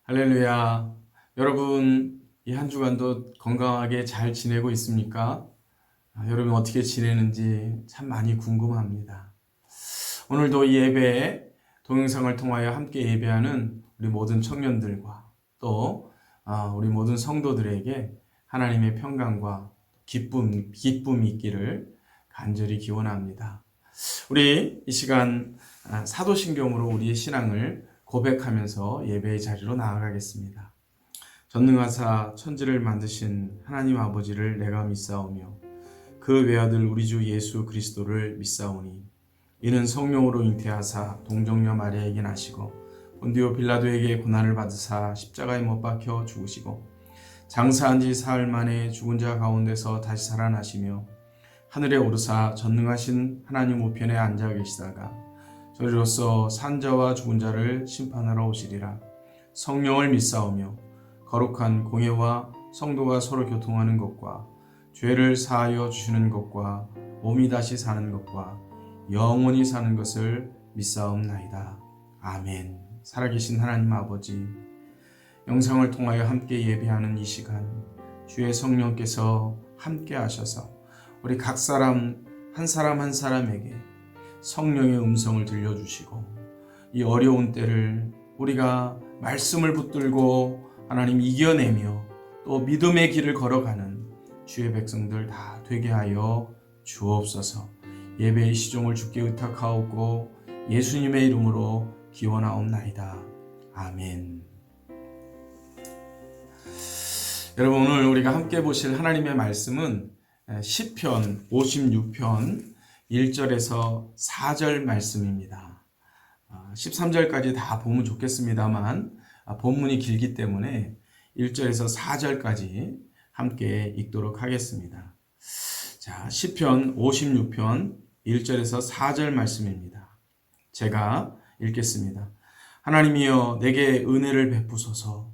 할렐루야. 여러분, 이 한 주간도 건강하게 잘 지내고 있습니까? 여러분 어떻게 지내는지 참 많이 궁금합니다. 오늘도 이 예배에 동영상을 통하여 함께 예배하는 우리 모든 청년들과 또 우리 모든 성도들에게 하나님의 평강과 기쁨이 있기를 간절히 기원합니다. 우리 이 시간 사도신경으로 우리의 신앙을 고백하면서 예배의 자리로 나아가겠습니다. 전능하사 천지를 만드신 하나님 아버지를 내가 믿사오며 그 외아들 우리 주 예수 그리스도를 믿사오니 이는 성령으로 잉태하사 동정녀 마리아에게 나시고 본디오 빌라도에게 고난을 받으사 십자가에 못 박혀 죽으시고 장사한 지 사흘 만에 죽은 자 가운데서 다시 살아나시며 하늘에 오르사 전능하신 하나님 우편에 앉아 계시다가 저리로서 산자와 죽은 자를 심판하러 오시리라. 성령을 믿사오며 거룩한 공예와 성도가 서로 교통하는 것과 죄를 사하여 주시는 것과 몸이 다시 사는 것과 영원히 사는 것을 믿사옵나이다. 아멘. 살아계신 하나님 아버지, 영상을 통하여 함께 예배하는 이 시간 주의 성령께서 함께 하셔서 우리 각 사람 한 사람에게 성령의 음성을 들려주시고 이 어려운 때를 우리가 말씀을 붙들고 하나님 이겨내며 또 믿음의 길을 걸어가는 주의 백성들 다 되게 하여 주옵소서. 예배의 시종을 주께 의탁하옵고 예수님의 이름으로 기원하옵나이다. 아멘. 여러분, 오늘 우리가 함께 보실 하나님의 말씀은 시편 56편 1절에서 4절 말씀입니다. 13절까지 다 보면 좋겠습니다만 본문이 길기 때문에 1절에서 4절까지 함께 읽도록 하겠습니다. 자, 시편 56편 1절에서 4절 말씀입니다. 제가 읽겠습니다. 하나님이여 내게 은혜를 베푸소서.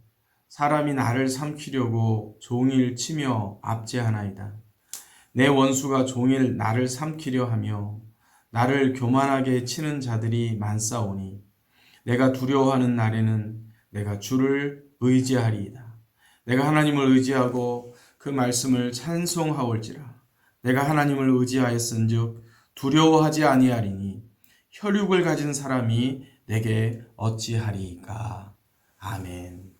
사람이 나를 삼키려고 종일 치며 압제하나이다. 내 원수가 종일 나를 삼키려 하며 나를 교만하게 치는 자들이 많사오니 내가 두려워하는 날에는 내가 주를 의지하리이다. 내가 하나님을 의지하고 그 말씀을 찬송하올지라. 내가 하나님을 의지하였은즉 두려워하지 아니하리니 혈육을 가진 사람이 내게 어찌하리이까. 아멘.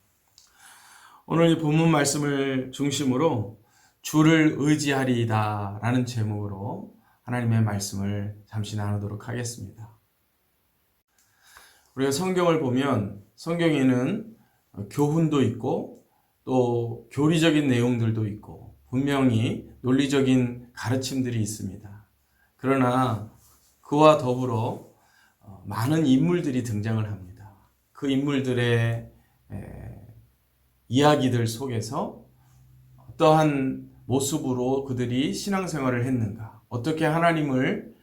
오늘 이 본문 말씀을 중심으로 주를 의지하리이다 라는 제목으로 하나님의 말씀을 잠시 나누도록 하겠습니다. 우리가 성경을 보면 성경에는 교훈도 있고 또 교리적인 내용들도 있고 분명히 논리적인 가르침들이 있습니다. 그러나 그와 더불어 많은 인물들이 등장을 합니다. 그 인물들의 이야기들 속에서 어떠한 모습으로 그들이 신앙생활을 했는가, 어떻게 하나님을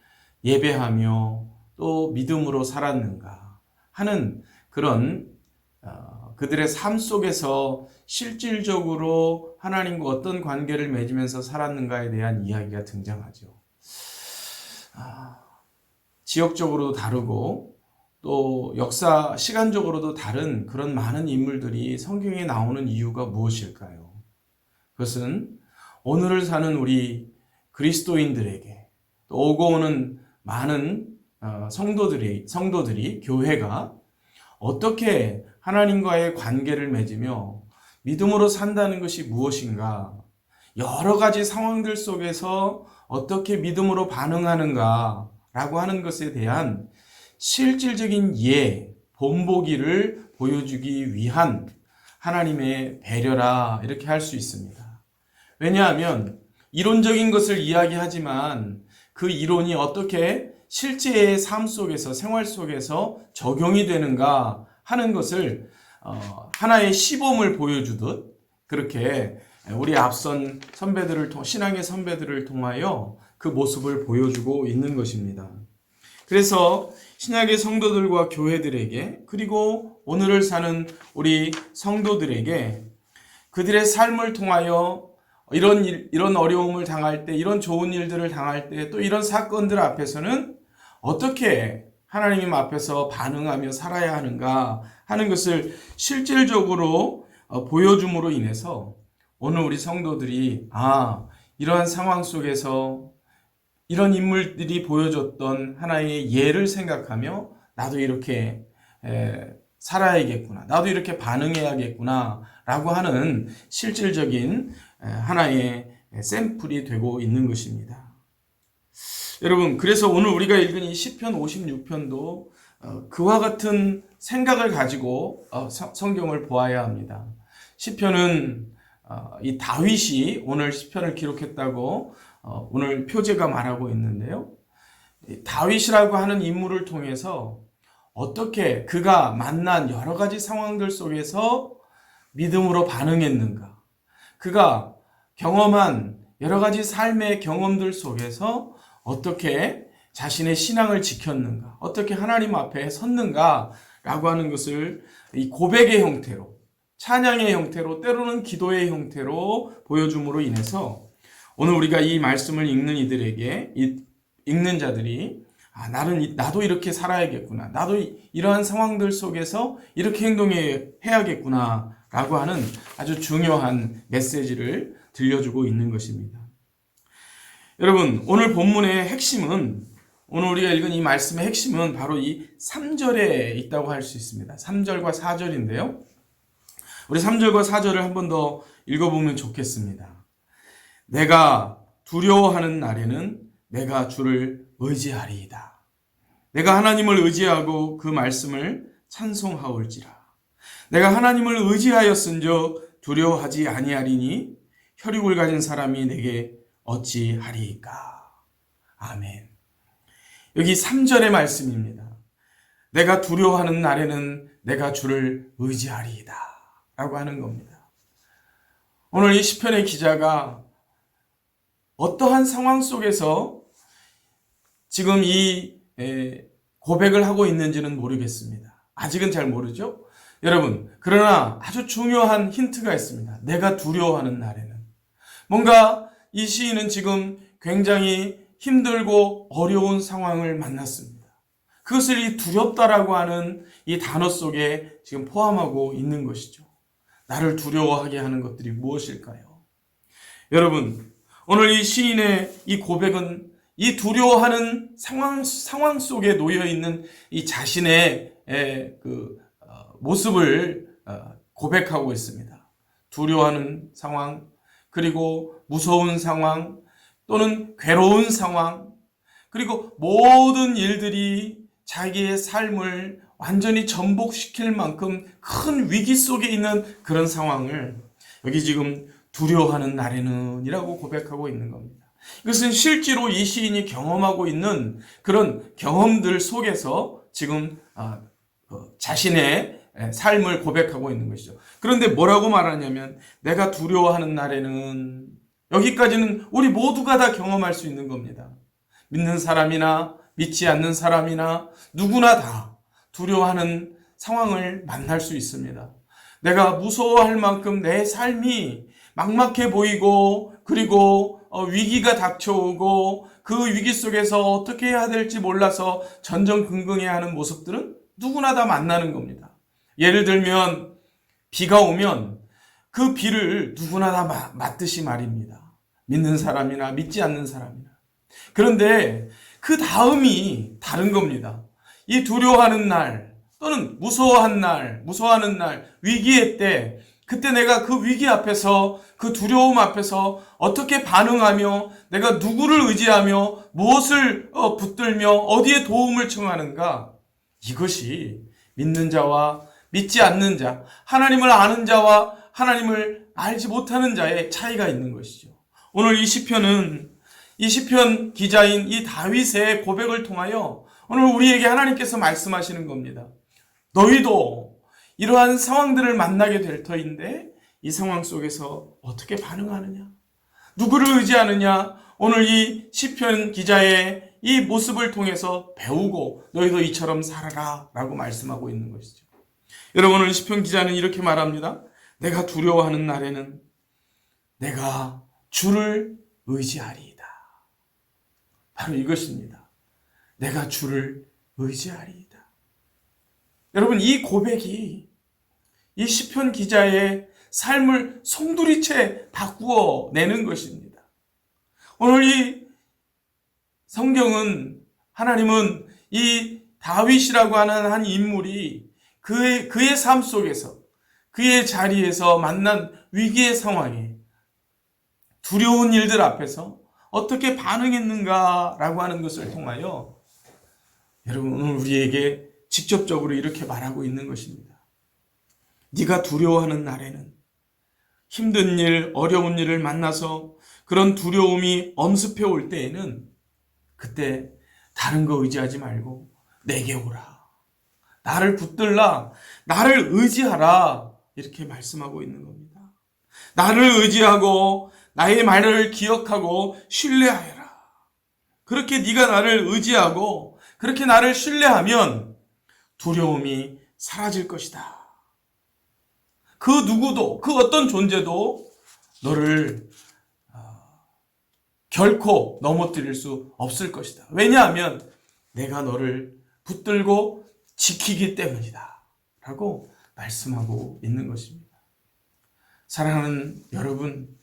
예배하며 또 믿음으로 살았는가 하는 그런 그들의 삶 속에서 실질적으로 하나님과 어떤 관계를 맺으면서 살았는가에 대한 이야기가 등장하죠. 지역적으로도 다르고 또 역사, 시간적으로도 다른 그런 많은 인물들이 성경에 나오는 이유가 무엇일까요? 그것은 오늘을 사는 우리 그리스도인들에게 또 오고 오는 많은 성도들이 교회가 어떻게 하나님과의 관계를 맺으며 믿음으로 산다는 것이 무엇인가, 여러 가지 상황들 속에서 어떻게 믿음으로 반응하는가 라고 하는 것에 대한 실질적인 본보기를 보여주기 위한 하나님의 배려라 이렇게 할 수 있습니다. 왜냐하면 이론적인 것을 이야기하지만 그 이론이 어떻게 실제의 삶 속에서 생활 속에서 적용이 되는가 하는 것을 하나의 시범을 보여주듯 그렇게 우리 앞선 신앙의 선배들을 통하여 그 모습을 보여주고 있는 것입니다. 그래서 신약의 성도들과 교회들에게 그리고 오늘을 사는 우리 성도들에게 그들의 삶을 통하여 이런 어려움을 당할 때, 이런 좋은 일들을 당할 때, 또 이런 사건들 앞에서는 어떻게 하나님 앞에서 반응하며 살아야 하는가 하는 것을 실질적으로 보여줌으로 인해서 오늘 우리 성도들이 이러한 상황 속에서 이런 인물들이 보여줬던 하나의 예를 생각하며 나도 이렇게 살아야겠구나, 나도 이렇게 반응해야겠구나 라고 하는 실질적인 하나의 샘플이 되고 있는 것입니다. 여러분, 그래서 오늘 우리가 읽은 이 시편 56편도 그와 같은 생각을 가지고 성경을 보아야 합니다. 시편은 이 다윗이 오늘 시편을 기록했다고 오늘 표제가 말하고 있는데요. 다윗이라고 하는 인물을 통해서 어떻게 그가 만난 여러 가지 상황들 속에서 믿음으로 반응했는가, 그가 경험한 여러 가지 삶의 경험들 속에서 어떻게 자신의 신앙을 지켰는가, 어떻게 하나님 앞에 섰는가 라고 하는 것을 이 고백의 형태로, 찬양의 형태로, 때로는 기도의 형태로 보여줌으로 인해서 오늘 우리가 이 말씀을 읽는 이들에게, 읽는 자들이 나도 이렇게 살아야겠구나, 나도 이러한 상황들 속에서 이렇게 행동해야겠구나 라고 하는 아주 중요한 메시지를 들려주고 있는 것입니다. 여러분, 오늘 본문의 핵심은, 오늘 우리가 읽은 이 말씀의 핵심은 바로 이 3절에 있다고 할 수 있습니다. 3절과 4절인데요. 우리 3절과 4절을 한 번 더 읽어보면 좋겠습니다. 내가 두려워하는 날에는 내가 주를 의지하리이다. 내가 하나님을 의지하고 그 말씀을 찬송하올지라. 내가 하나님을 의지하였은즉 두려워하지 아니하리니 혈육을 가진 사람이 내게 어찌하리이까. 아멘. 여기 3절의 말씀입니다. 내가 두려워하는 날에는 내가 주를 의지하리이다 라고 하는 겁니다. 오늘 이 시편의 기자가 어떠한 상황 속에서 지금 이 고백을 하고 있는지는 모르겠습니다. 아직은 잘 모르죠? 여러분, 그러나 아주 중요한 힌트가 있습니다. 내가 두려워하는 날에는. 뭔가 이 시인은 지금 굉장히 힘들고 어려운 상황을 만났습니다. 그것을 이 두렵다라고 하는 이 단어 속에 지금 포함하고 있는 것이죠. 나를 두려워하게 하는 것들이 무엇일까요? 여러분, 오늘 이 시인의 이 고백은 이 두려워하는 상황 속에 놓여 있는 이 자신의 모습을 고백하고 있습니다. 두려워하는 상황, 그리고 무서운 상황, 또는 괴로운 상황, 그리고 모든 일들이 자기의 삶을 완전히 전복시킬 만큼 큰 위기 속에 있는 그런 상황을 여기 지금 두려워하는 날에는 이라고 고백하고 있는 겁니다. 이것은 실제로 이 시인이 경험하고 있는 그런 경험들 속에서 지금 자신의 삶을 고백하고 있는 것이죠. 그런데 뭐라고 말하냐면 내가 두려워하는 날에는, 여기까지는 우리 모두가 다 경험할 수 있는 겁니다. 믿는 사람이나 믿지 않는 사람이나 누구나 다 두려워하는 상황을 만날 수 있습니다. 내가 무서워할 만큼 내 삶이 막막해 보이고, 그리고 위기가 닥쳐오고 그 위기 속에서 어떻게 해야 될지 몰라서 전전긍긍해하는 모습들은 누구나 다 만나는 겁니다. 예를 들면 비가 오면 그 비를 누구나 다 맞듯이 말입니다. 믿는 사람이나 믿지 않는 사람이나. 그런데 그 다음이 다른 겁니다. 이 두려워하는 날, 또는 무서워하는 날, 위기의 때, 그때 내가 그 위기 앞에서, 그 두려움 앞에서 어떻게 반응하며, 내가 누구를 의지하며, 무엇을 붙들며, 어디에 도움을 청하는가? 이것이 믿는 자와 믿지 않는 자, 하나님을 아는 자와 하나님을 알지 못하는 자의 차이가 있는 것이죠. 오늘 이 시편 기자인 이 다윗의 고백을 통하여 오늘 우리에게 하나님께서 말씀하시는 겁니다. 너희도 이러한 상황들을 만나게 될 터인데 이 상황 속에서 어떻게 반응하느냐? 누구를 의지하느냐? 오늘 이 시편 기자의 이 모습을 통해서 배우고 너희도 이처럼 살아라 라고 말씀하고 있는 것이죠. 여러분, 오늘 시편 기자는 이렇게 말합니다. 내가 두려워하는 날에는 내가 주를 의지하리이다. 바로 이것입니다. 내가 주를 의지하리이다. 여러분, 이 고백이 이 시편 기자의 삶을 송두리째 바꾸어내는 것입니다. 오늘 이 성경은, 하나님은 이 다윗이라고 하는 한 인물이 그의 삶 속에서, 그의 자리에서 만난 위기의 상황에, 두려운 일들 앞에서 어떻게 반응했는가라고 하는 것을 통하여 여러분, 오늘 우리에게 직접적으로 이렇게 말하고 있는 것입니다. 네가 두려워하는 날에는, 힘든 일, 어려운 일을 만나서 그런 두려움이 엄습해 올 때에는, 그때 다른 거 의지하지 말고 내게 오라, 나를 붙들라, 나를 의지하라, 이렇게 말씀하고 있는 겁니다. 나를 의지하고 나의 말을 기억하고 신뢰하여라. 그렇게 네가 나를 의지하고 그렇게 나를 신뢰하면 두려움이 사라질 것이다. 그 누구도, 그 어떤 존재도 너를 결코 넘어뜨릴 수 없을 것이다. 왜냐하면 내가 너를 붙들고 지키기 때문이다 라고 말씀하고 있는 것입니다. 사랑하는 여러분,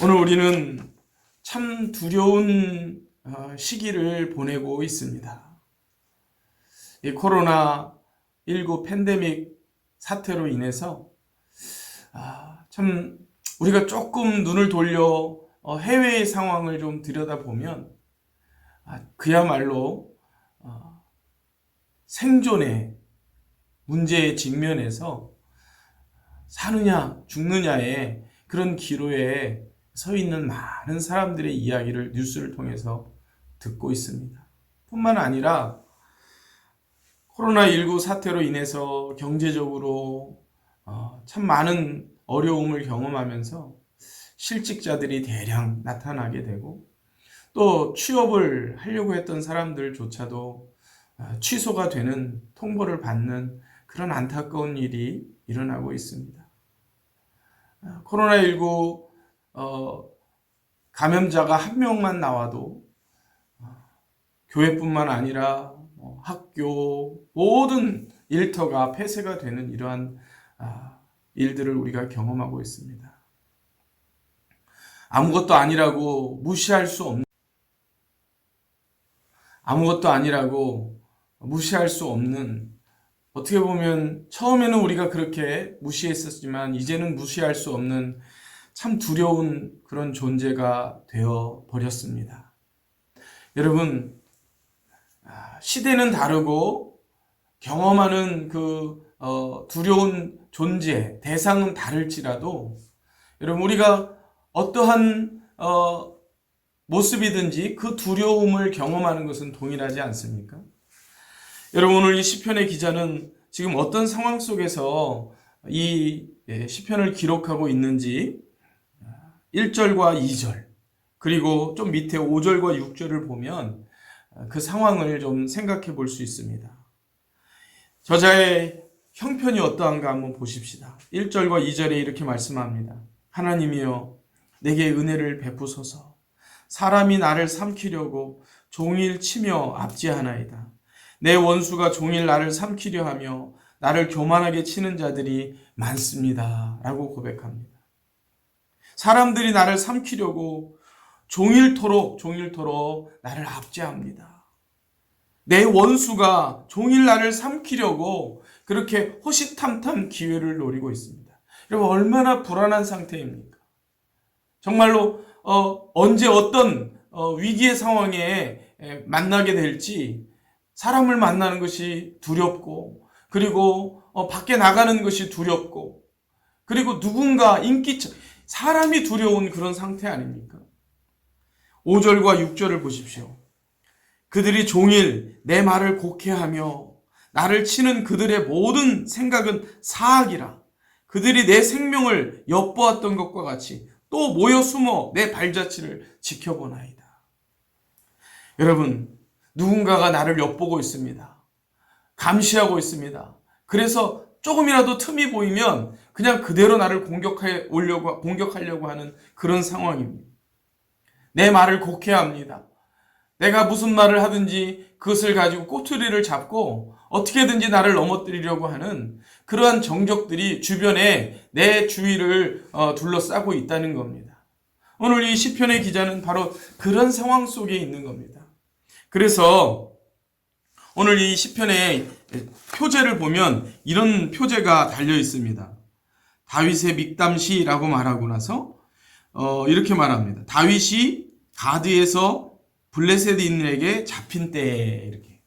오늘 우리는 참 두려운 시기를 보내고 있습니다. 이 코로나19 팬데믹 사태로 인해서 참 우리가 조금 눈을 돌려 해외의 상황을 좀 들여다보면 그야말로 생존의 문제에 직면해서 사느냐 죽느냐의 그런 기로에 서 있는 많은 사람들의 이야기를 뉴스를 통해서 듣고 있습니다. 뿐만 아니라 코로나19 사태로 인해서 경제적으로 참 많은 어려움을 경험하면서 실직자들이 대량 나타나게 되고, 또 취업을 하려고 했던 사람들조차도 취소가 되는, 통보를 받는 그런 안타까운 일이 일어나고 있습니다. 코로나19 감염자가 한 명만 나와도 교회뿐만 아니라 학교, 모든 일터가 폐쇄가 되는 이러한 일들을 우리가 경험하고 있습니다. 아무것도 아니라고 무시할 수 없는, 어떻게 보면 처음에는 우리가 그렇게 무시했었지만 이제는 무시할 수 없는 참 두려운 그런 존재가 되어 버렸습니다. 여러분, 시대는 다르고 경험하는 그 두려운 존재, 대상은 다를지라도, 여러분, 우리가 어떠한 모습이든지 그 두려움을 경험하는 것은 동일하지 않습니까? 여러분, 오늘 이 시편의 기자는 지금 어떤 상황 속에서 이 시편을 기록하고 있는지 1절과 2절, 그리고 좀 밑에 5절과 6절을 보면 그 상황을 좀 생각해 볼 수 있습니다. 저자의 형편이 어떠한가 한번 보십시다. 1절과 2절에 이렇게 말씀합니다. 하나님이여, 내게 은혜를 베푸소서. 사람이 나를 삼키려고 종일 치며 압제하나이다. 내 원수가 종일 나를 삼키려 하며 나를 교만하게 치는 자들이 많습니다 라고 고백합니다. 사람들이 나를 삼키려고 종일토록 나를 압제합니다. 내 원수가 종일 나를 삼키려고 그렇게 호시탐탐 기회를 노리고 있습니다. 여러분, 얼마나 불안한 상태입니까? 정말로 언제 어떤 위기의 상황에 만나게 될지, 사람을 만나는 것이 두렵고, 그리고 밖에 나가는 것이 두렵고, 그리고 누군가 사람이 두려운 그런 상태 아닙니까? 5절과 6절을 보십시오. 그들이 종일 내 말을 곡해하며 나를 치는 그들의 모든 생각은 사악이라. 그들이 내 생명을 엿보았던 것과 같이 또 모여 숨어 내 발자취를 지켜보나이다. 여러분, 누군가가 나를 엿보고 있습니다. 감시하고 있습니다. 그래서 조금이라도 틈이 보이면 그냥 그대로 나를 공격하려고 하는 그런 상황입니다. 내 말을 곡해합니다. 내가 무슨 말을 하든지 그것을 가지고 꼬투리를 잡고 어떻게든지 나를 넘어뜨리려고 하는 그러한 정적들이 주변에 내 주위를 둘러싸고 있다는 겁니다. 오늘 이 시편의 기자는 바로 그런 상황 속에 있는 겁니다. 그래서 오늘 이 시편의 표제를 보면 이런 표제가 달려 있습니다. 다윗의 믹담시라고 말하고 나서 이렇게 말합니다. 다윗이 가드에서 블레셋인에게 잡힌 때에, 이렇게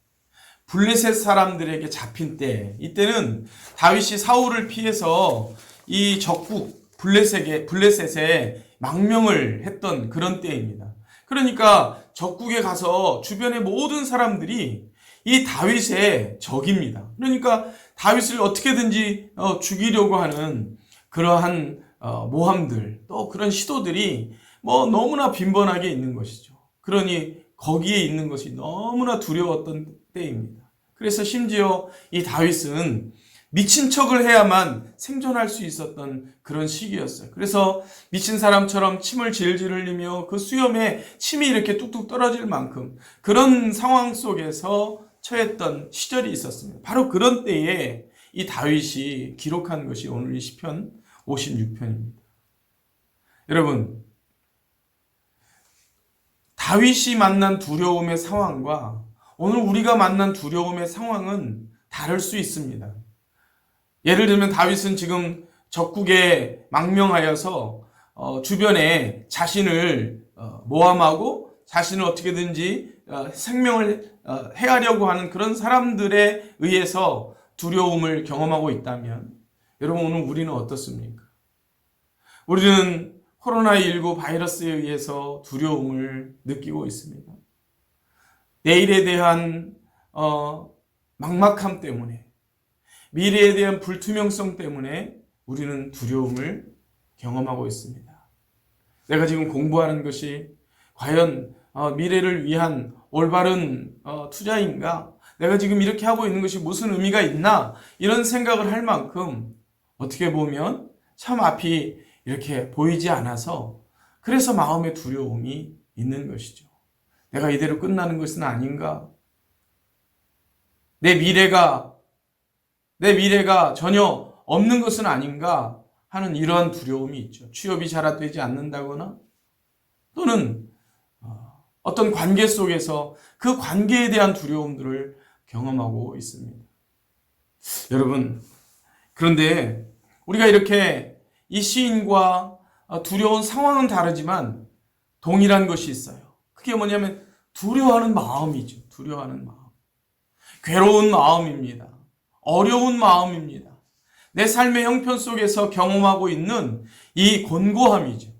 블레셋 사람들에게 잡힌 때, 이때는 다윗이 사울을 피해서 이 적국 블레셋에 망명을 했던 그런 때입니다. 그러니까 적국에 가서 주변의 모든 사람들이 이 다윗의 적입니다. 그러니까 다윗을 어떻게든지 죽이려고 하는 그러한 모함들, 또 그런 시도들이 너무나 빈번하게 있는 것이죠. 그러니 거기에 있는 것이 너무나 두려웠던 때입니다. 그래서 심지어 이 다윗은 미친 척을 해야만 생존할 수 있었던 그런 시기였어요. 그래서 미친 사람처럼 침을 질질 흘리며 그 수염에 침이 이렇게 뚝뚝 떨어질 만큼 그런 상황 속에서 처했던 시절이 있었습니다. 바로 그런 때에 이 다윗이 기록한 것이 오늘 이 시편 56편입니다. 여러분, 다윗이 만난 두려움의 상황과 오늘 우리가 만난 두려움의 상황은 다를 수 있습니다. 예를 들면 다윗은 지금 적국에 망명하여서 주변에 자신을 모함하고 자신을 어떻게든지 생명을 해하려고 하는 그런 사람들에 의해서 두려움을 경험하고 있다면, 여러분 오늘 우리는 어떻습니까? 우리는 코로나19 바이러스에 의해서 두려움을 느끼고 있습니다. 내일에 대한 막막함 때문에, 미래에 대한 불투명성 때문에 우리는 두려움을 경험하고 있습니다. 내가 지금 공부하는 것이 과연 미래를 위한 올바른 투자인가? 내가 지금 이렇게 하고 있는 것이 무슨 의미가 있나? 이런 생각을 할 만큼 어떻게 보면 참 앞이 이렇게 보이지 않아서, 그래서 마음의 두려움이 있는 것이죠. 내가 이대로 끝나는 것은 아닌가? 내 미래가 전혀 없는 것은 아닌가 하는 이러한 두려움이 있죠. 취업이 잘 되지 않는다거나, 또는 어떤 관계 속에서 그 관계에 대한 두려움들을 경험하고 있습니다. 여러분, 그런데 우리가 이렇게 이 시인과 두려운 상황은 다르지만 동일한 것이 있어요. 그게 뭐냐면 두려워하는 마음이죠. 두려워하는 마음. 괴로운 마음입니다. 어려운 마음입니다. 내 삶의 형편 속에서 경험하고 있는 이 곤고함이죠.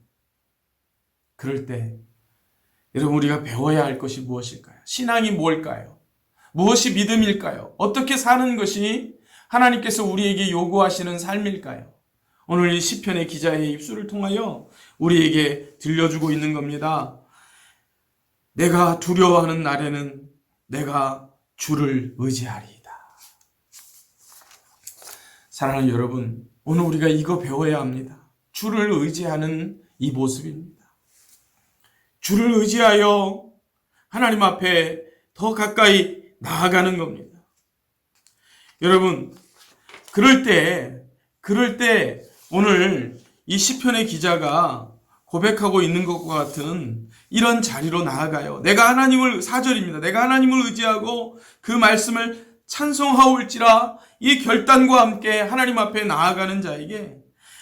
그럴 때 여러분, 우리가 배워야 할 것이 무엇일까요? 신앙이 뭘까요? 무엇이 믿음일까요? 어떻게 사는 것이 하나님께서 우리에게 요구하시는 삶일까요? 오늘 이 시편의 기자의 입술을 통하여 우리에게 들려주고 있는 겁니다. 내가 두려워하는 날에는 내가 주를 의지하리이다. 사랑하는 여러분, 오늘 우리가 이거 배워야 합니다. 주를 의지하는 이 모습입니다. 주를 의지하여 하나님 앞에 더 가까이 나아가는 겁니다. 여러분, 그럴 때 오늘 이 시편의 기자가 고백하고 있는 것과 같은 이런 자리로 나아가요. 내가 하나님을, 4절입니다. 내가 하나님을 의지하고 그 말씀을 찬송하올지라, 이 결단과 함께 하나님 앞에 나아가는 자에게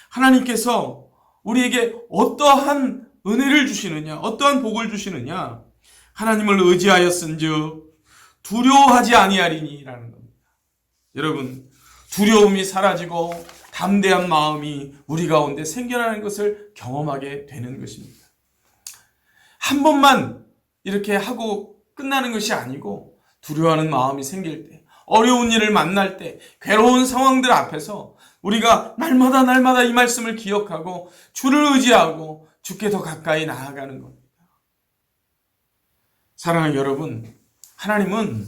하나님께서 우리에게 어떠한 은혜를 주시느냐, 어떠한 복을 주시느냐, 하나님을 의지하였은즉 두려워하지 아니하리니라는 겁니다. 여러분, 두려움이 사라지고 담대한 마음이 우리 가운데 생겨나는 것을 경험하게 되는 것입니다. 한 번만 이렇게 하고 끝나는 것이 아니고, 두려워하는 마음이 생길 때, 어려운 일을 만날 때, 괴로운 상황들 앞에서 우리가 날마다 이 말씀을 기억하고 주를 의지하고 주께 더 가까이 나아가는 겁니다. 사랑하는 여러분, 하나님은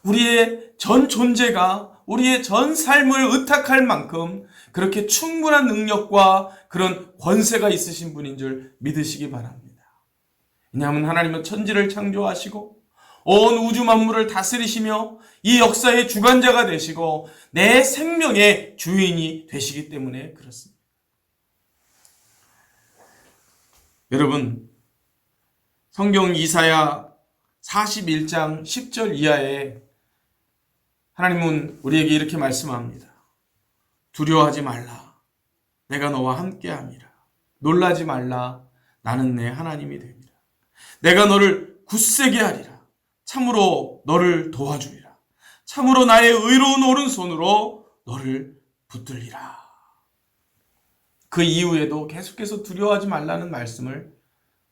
우리의 전 존재가, 우리의 전 삶을 의탁할 만큼 그렇게 충분한 능력과 그런 권세가 있으신 분인 줄 믿으시기 바랍니다. 왜냐하면 하나님은 천지를 창조하시고 온 우주 만물을 다스리시며 이 역사의 주관자가 되시고 내 생명의 주인이 되시기 때문에 그렇습니다. 여러분, 성경 이사야 41장 10절 이하에 하나님은 우리에게 이렇게 말씀합니다. 두려워하지 말라. 내가 너와 함께함이라. 놀라지 말라. 나는 내 하나님이 됨이라. 내가 너를 굳세게 하리라. 참으로 너를 도와주리라. 참으로 나의 의로운 오른손으로 너를 붙들리라. 그 이후에도 계속해서 두려워하지 말라는 말씀을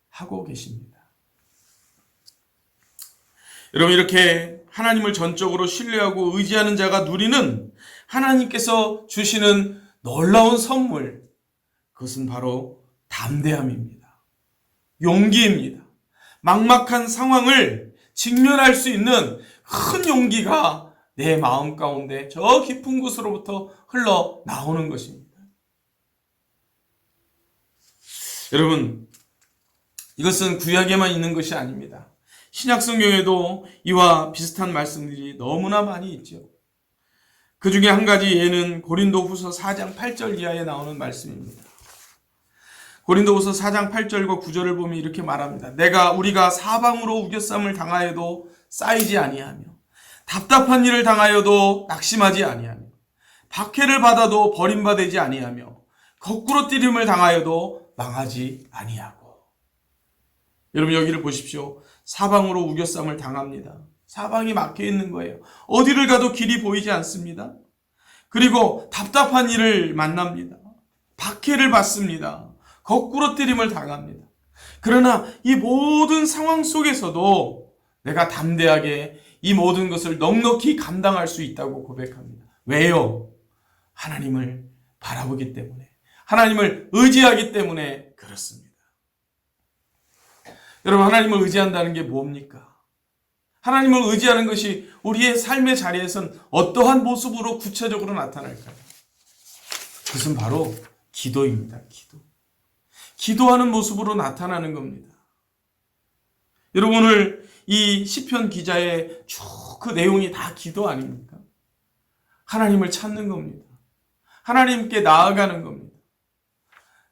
하고 계십니다. 여러분, 이렇게 하나님을 전적으로 신뢰하고 의지하는 자가 누리는 하나님께서 주시는 놀라운 선물, 그것은 바로 담대함입니다. 용기입니다. 막막한 상황을 직면할 수 있는 큰 용기가 내 마음 가운데 저 깊은 곳으로부터 흘러나오는 것입니다. 여러분, 이것은 구약에만 있는 것이 아닙니다. 신약 성경에도 이와 비슷한 말씀들이 너무나 많이 있죠. 그 중에 한 가지 예는 고린도후서 4장 8절 이하에 나오는 말씀입니다. 고린도후서 4장 8절과 9절을 보면 이렇게 말합니다. 우리가 사방으로 우겨쌈을 당하여도 쌓이지 아니하며 답답한 일을 당하여도 낙심하지 아니하며 박해를 받아도 버림받지 아니하며 거꾸로 뛰림을 당하여도 망하지 아니하고. 여러분, 여기를 보십시오. 사방으로 우겨쌈을 당합니다. 사방이 막혀 있는 거예요. 어디를 가도 길이 보이지 않습니다. 그리고 답답한 일을 만납니다. 박해를 받습니다. 거꾸로 뛰림을 당합니다. 그러나 이 모든 상황 속에서도 내가 담대하게 이 모든 것을 넉넉히 감당할 수 있다고 고백합니다. 왜요? 하나님을 바라보기 때문에, 하나님을 의지하기 때문에 그렇습니다. 여러분, 하나님을 의지한다는 게 뭡니까? 하나님을 의지하는 것이 우리의 삶의 자리에선 어떠한 모습으로 구체적으로 나타날까요? 그것은 바로 기도입니다. 기도하는 모습으로 나타나는 겁니다. 여러분, 오늘 이 시편 기자의 쭉 그 내용이 다 기도 아닙니까? 하나님을 찾는 겁니다. 하나님께 나아가는 겁니다.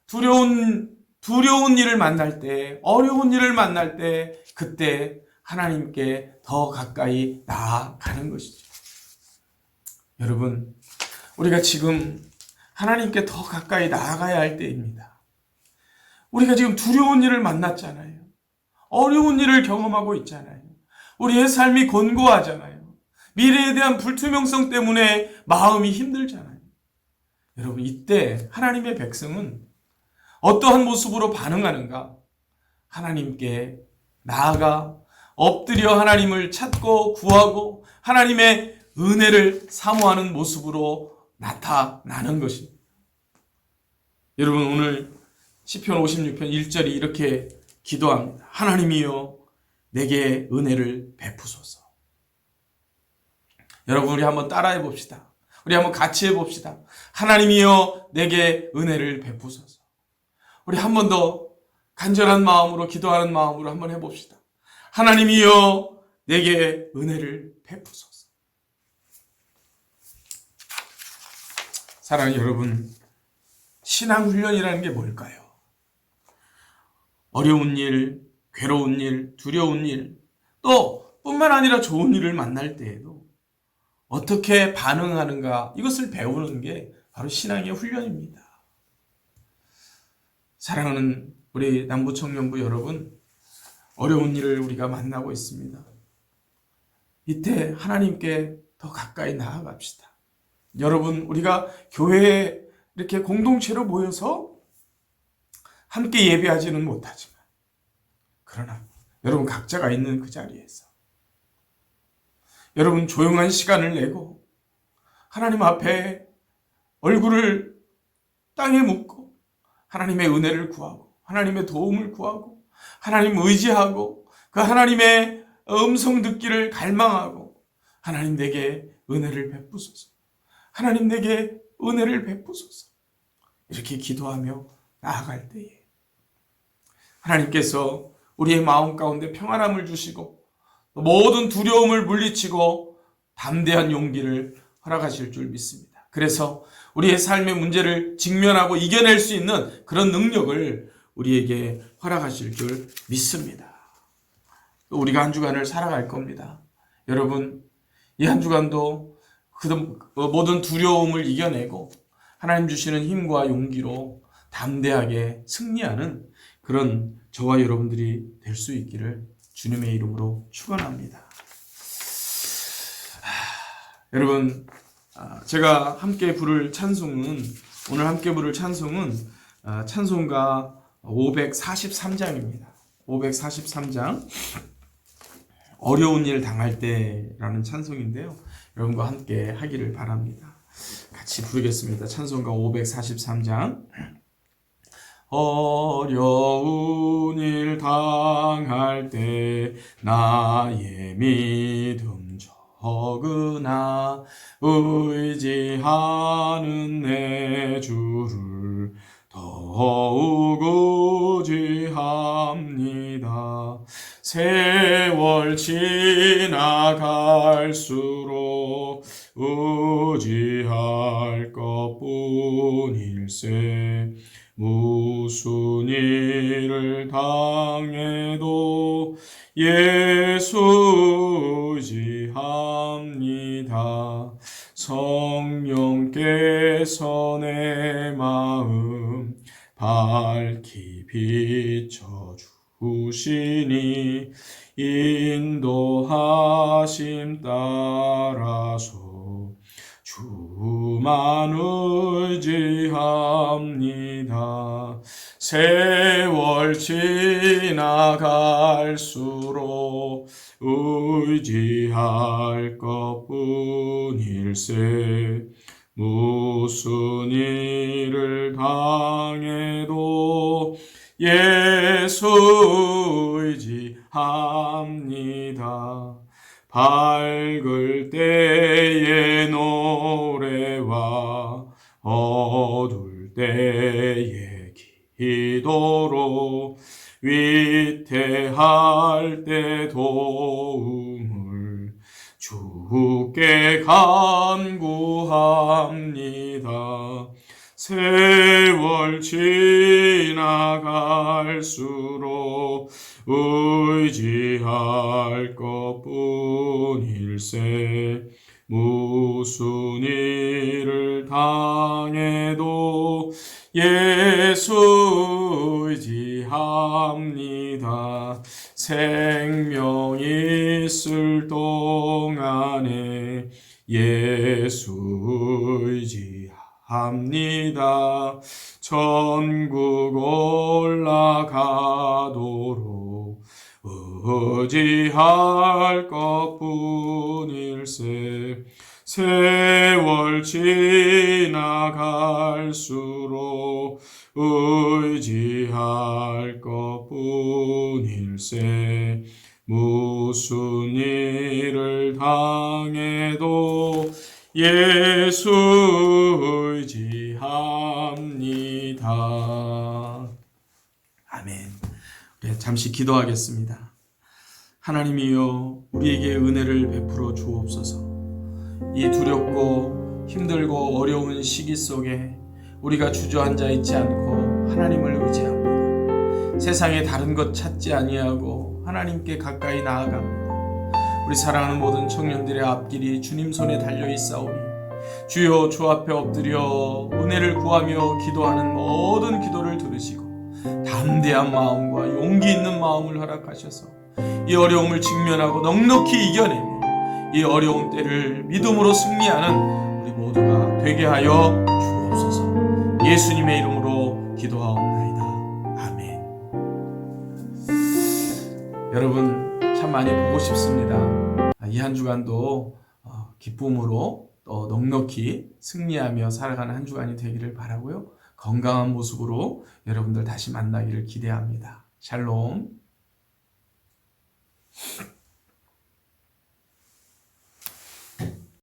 두려운 일을 만날 때, 어려운 일을 만날 때, 그때 하나님께 더 가까이 나아가는 것이죠. 여러분, 우리가 지금 하나님께 더 가까이 나아가야 할 때입니다. 우리가 지금 두려운 일을 만났잖아요. 어려운 일을 경험하고 있잖아요. 우리의 삶이 곤고하잖아요. 미래에 대한 불투명성 때문에 마음이 힘들잖아요. 여러분, 이때 하나님의 백성은 어떠한 모습으로 반응하는가? 하나님께 나아가 엎드려 하나님을 찾고 구하고 하나님의 은혜를 사모하는 모습으로 나타나는 것입니다. 여러분, 오늘 시편 56편 1절이 이렇게 기도합니다. 하나님이여 내게 은혜를 베푸소서. 여러분, 우리 한번 따라해 봅시다. 우리 한번 같이 해봅시다. 하나님이여 내게 은혜를 베푸소서. 우리 한 번 더 간절한 마음으로, 기도하는 마음으로 한번 해봅시다. 하나님이여 내게 은혜를 베푸소서. 사랑하는 여러분, 신앙 훈련이라는 게 뭘까요? 어려운 일, 괴로운 일, 두려운 일, 또 뿐만 아니라 좋은 일을 만날 때에도 어떻게 반응하는가, 이것을 배우는 게 바로 신앙의 훈련입니다. 사랑하는 우리 남부청년부 여러분, 어려운 일을 우리가 만나고 있습니다. 이때 하나님께 더 가까이 나아갑시다. 여러분, 우리가 교회에 이렇게 공동체로 모여서 함께 예배하지는 못하지만, 그러나 여러분 각자가 있는 그 자리에서 여러분 조용한 시간을 내고 하나님 앞에 얼굴을 땅에 묻고 하나님의 은혜를 구하고 하나님의 도움을 구하고 하나님 의지하고 그 하나님의 음성 듣기를 갈망하고 하나님 내게 은혜를 베푸소서, 하나님 내게 은혜를 베푸소서, 이렇게 기도하며 나아갈 때에 하나님께서 우리의 마음 가운데 평안함을 주시고 모든 두려움을 물리치고 담대한 용기를 허락하실 줄 믿습니다. 그래서 우리의 삶의 문제를 직면하고 이겨낼 수 있는 그런 능력을 우리에게 허락하실 줄 믿습니다. 우리가 한 주간을 살아갈 겁니다. 여러분, 이 한 주간도 모든 두려움을 이겨내고 하나님 주시는 힘과 용기로 담대하게 승리하는 그런 저와 여러분들이 될 수 있기를 주님의 이름으로 축원합니다. 여러분, 제가 함께 부를 찬송은 오늘 함께 부를 찬송은 찬송가 543장입니다. 543장 어려운 일 당할 때라는 찬송인데요. 여러분과 함께 하기를 바랍니다. 같이 부르겠습니다. 찬송가 543장. 어려운 일 당할 때 나의 믿음 적으나 의지하는 내 주를 더욱 의지합니다. 세월 지나갈수록 의지할 것뿐일세. 무슨 일을 당해도 예수 의지합니다. 성령께서 내 마음 밝히 비춰주시니 인도하심 따라서 주만 의지합니다. 세월 지나갈수록 의지할 것뿐일세. 무슨 일을 당해도 예수 의지합니다. 밝을 때의 노래와 어두울 때의 기도로 위태할 때 도움을 주께 간구합니다. 세월 지나갈수록 의지할 것뿐일세. 무슨 일을 당해도 예수 의지합니다. 생명 있을 동안에 예수 의지합니다. 천국 올라가도록 의지할 것뿐일세. 세월 지나갈수록 의지할 것뿐일세. 무슨 일을 당해도 예수 의지합니다. 아멘. 우리 잠시 기도하겠습니다. 하나님이여, 우리에게 은혜를 베풀어 주옵소서. 이 두렵고 힘들고 어려운 시기 속에 우리가 주저앉아 있지 않고 하나님을 의지합니다. 세상에 다른 것 찾지 아니하고 하나님께 가까이 나아갑니다. 우리 사랑하는 모든 청년들의 앞길이 주님 손에 달려 있사오니 주여, 주 앞에 엎드려 은혜를 구하며 기도하는 모든 기도를 들으시고 담대한 마음과 용기 있는 마음을 허락하셔서 이 어려움을 직면하고 넉넉히 이겨내며 이 어려운 때를 믿음으로 승리하는 우리 모두가 되게 하여 주옵소서. 예수님의 이름으로 기도하옵나이다. 아멘. 여러분, 참 많이 보고 싶습니다. 이 한 주간도 기쁨으로 또 넉넉히 승리하며 살아가는 한 주간이 되기를 바라고요. 건강한 모습으로 여러분들 다시 만나기를 기대합니다. 샬롬.